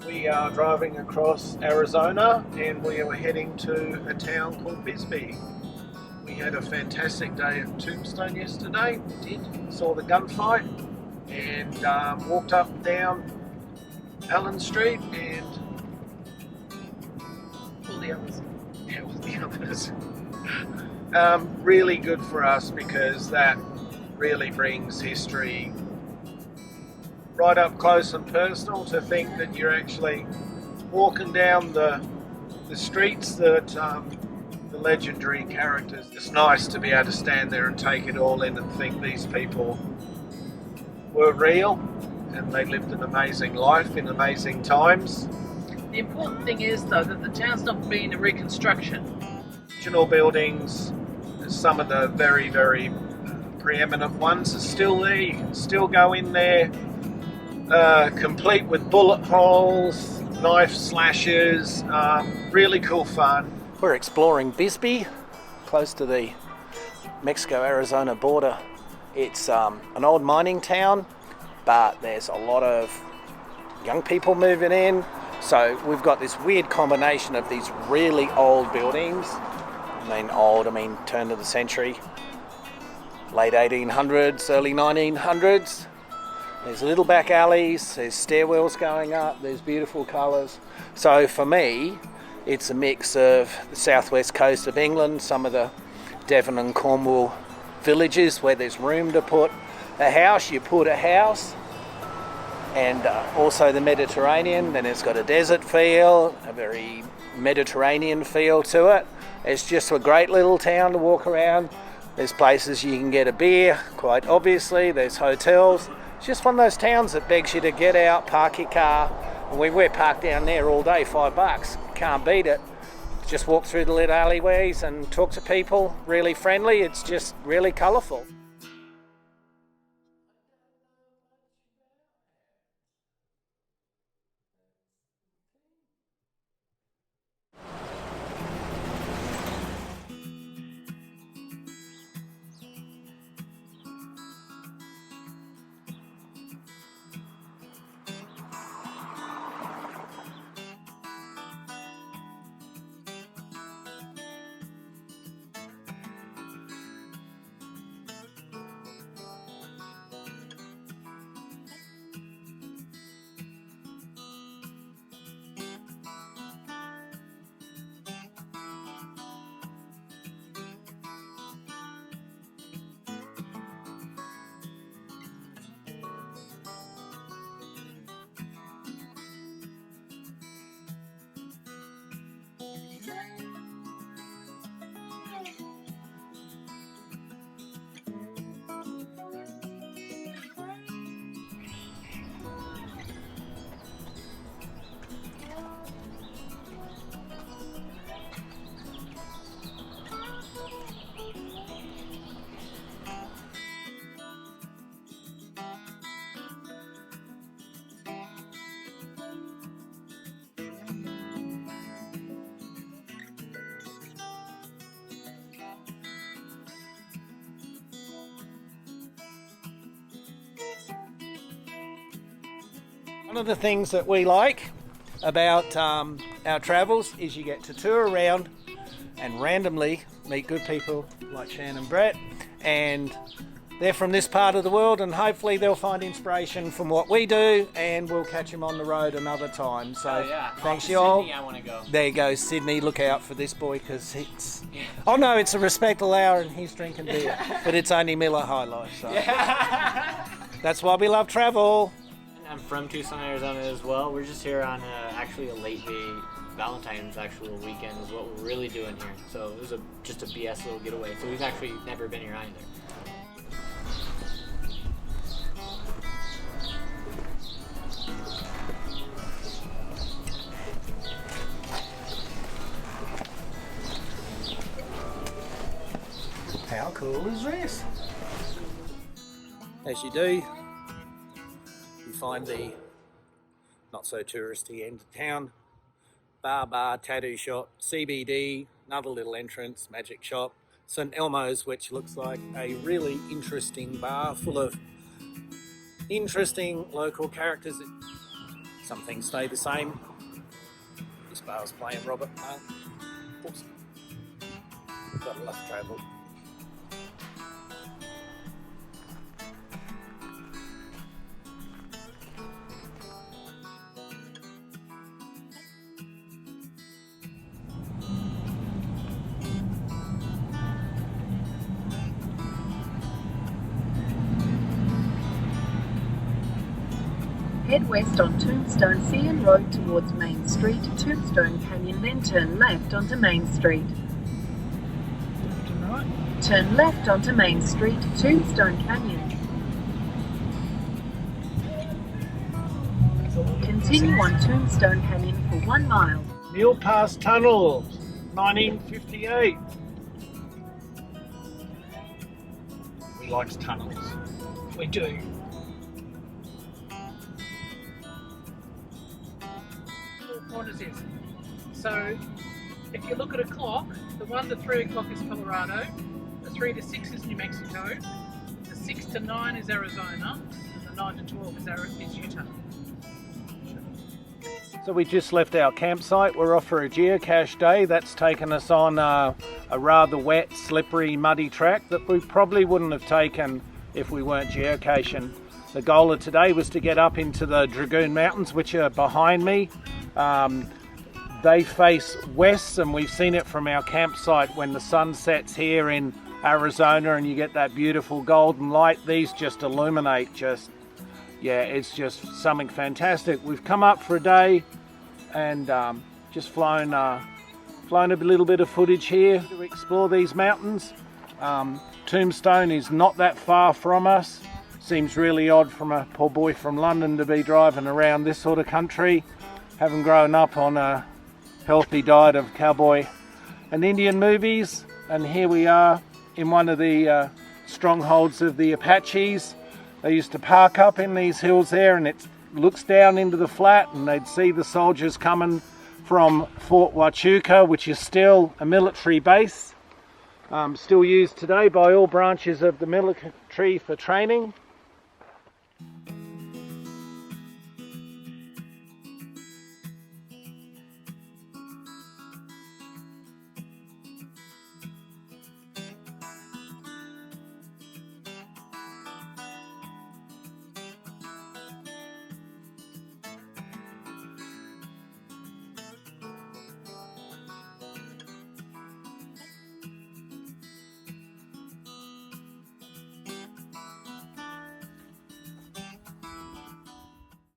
We are driving across Arizona and we are heading to a town called Bisbee. We had a fantastic day at Tombstone yesterday. We did. Saw the gunfight and walked up and down Allen Street and all the others. Yeah, all the others. Really good for us because that really brings history right up close and personal, to think that you're actually walking down the streets that the legendary characters. It's nice to be able to stand there and take it all in and think these people were real and they lived an amazing life in amazing times. The important thing is, though, that the town's not being a reconstruction. Original buildings, some of the very, very preeminent ones are still there. You can still go in there, complete with bullet holes, knife slashes, really cool fun. We're exploring Bisbee, close to the Mexico-Arizona border. It's an old mining town, but there's a lot of young people moving in. So we've got this weird combination of these really old buildings. I mean turn of the century, late 1800s, early 1900s. There's little back alleys, there's stairwells going up, there's beautiful colours. So for me, it's a mix of the southwest coast of England, some of the Devon and Cornwall villages where there's room to put a house, you put a house, and also the Mediterranean. Then it's got a desert feel, a very Mediterranean feel to it. It's just a great little town to walk around. There's places you can get a beer, quite obviously, there's hotels. It's just one of those towns that begs you to get out, park your car. And we're parked down there all day, $5. Can't beat it. Just walk through the little alleyways and talk to people, really friendly. It's just really colourful. One of the things that we like about our travels is you get to tour around and randomly meet good people like Shan and Brett, and they're from this part of the world, and hopefully they'll find inspiration from what we do, and we'll catch them on the road another time. So thanks you all. Sydney, I want to go. There you go, Sydney. Look out for this boy, because it's... Oh no, it's a respectable hour and he's drinking beer, but it's only Miller High Life. So that's why we love travel. I'm from Tucson, Arizona as well. We're just here on actually a late day Valentine's actual weekend is what we're really doing here. So it was just a BS little getaway. So we've actually never been here either. How cool is this? As you do, you find the not so touristy end of town. Bar, tattoo shop, CBD, another little entrance, magic shop, St Elmo's, which looks like a really interesting bar full of interesting local characters. Some things stay the same. This bar's playing Robert. Oops. Got a lot of travel. Head west on Tombstone Sierra Road towards Main Street, Tombstone Canyon, then turn left onto Main Street. Turn left onto Main Street, Tombstone Canyon. Continue on Tombstone Canyon for 1 mile. Mule Pass Tunnel, 1958. We like tunnels. We do. What is this? So, if you look at a clock, the 1 to 3 o'clock is Colorado, the 3 to 6 is New Mexico, the 6 to 9 is Arizona, and the 9 to 12 is Utah. So we just left our campsite. We're off for a geocache day. That's taken us on a rather wet, slippery, muddy track that we probably wouldn't have taken if we weren't geocaching. The goal of today was to get up into the Dragoon Mountains, which are behind me. They face west, and we've seen it from our campsite when the sun sets here in Arizona and you get that beautiful golden light. These just illuminate, yeah, it's just something fantastic. We've come up for a day and just flown a little bit of footage here to explore these mountains. Tombstone is not that far from us. Seems really odd from a poor boy from London to be driving around this sort of country, having grown up on a healthy diet of cowboy and Indian movies. And here we are in one of the strongholds of the Apaches. They used to park up in these hills there, and it looks down into the flat, and they'd see the soldiers coming from Fort Huachuca, which is still a military base, still used today by all branches of the military for training.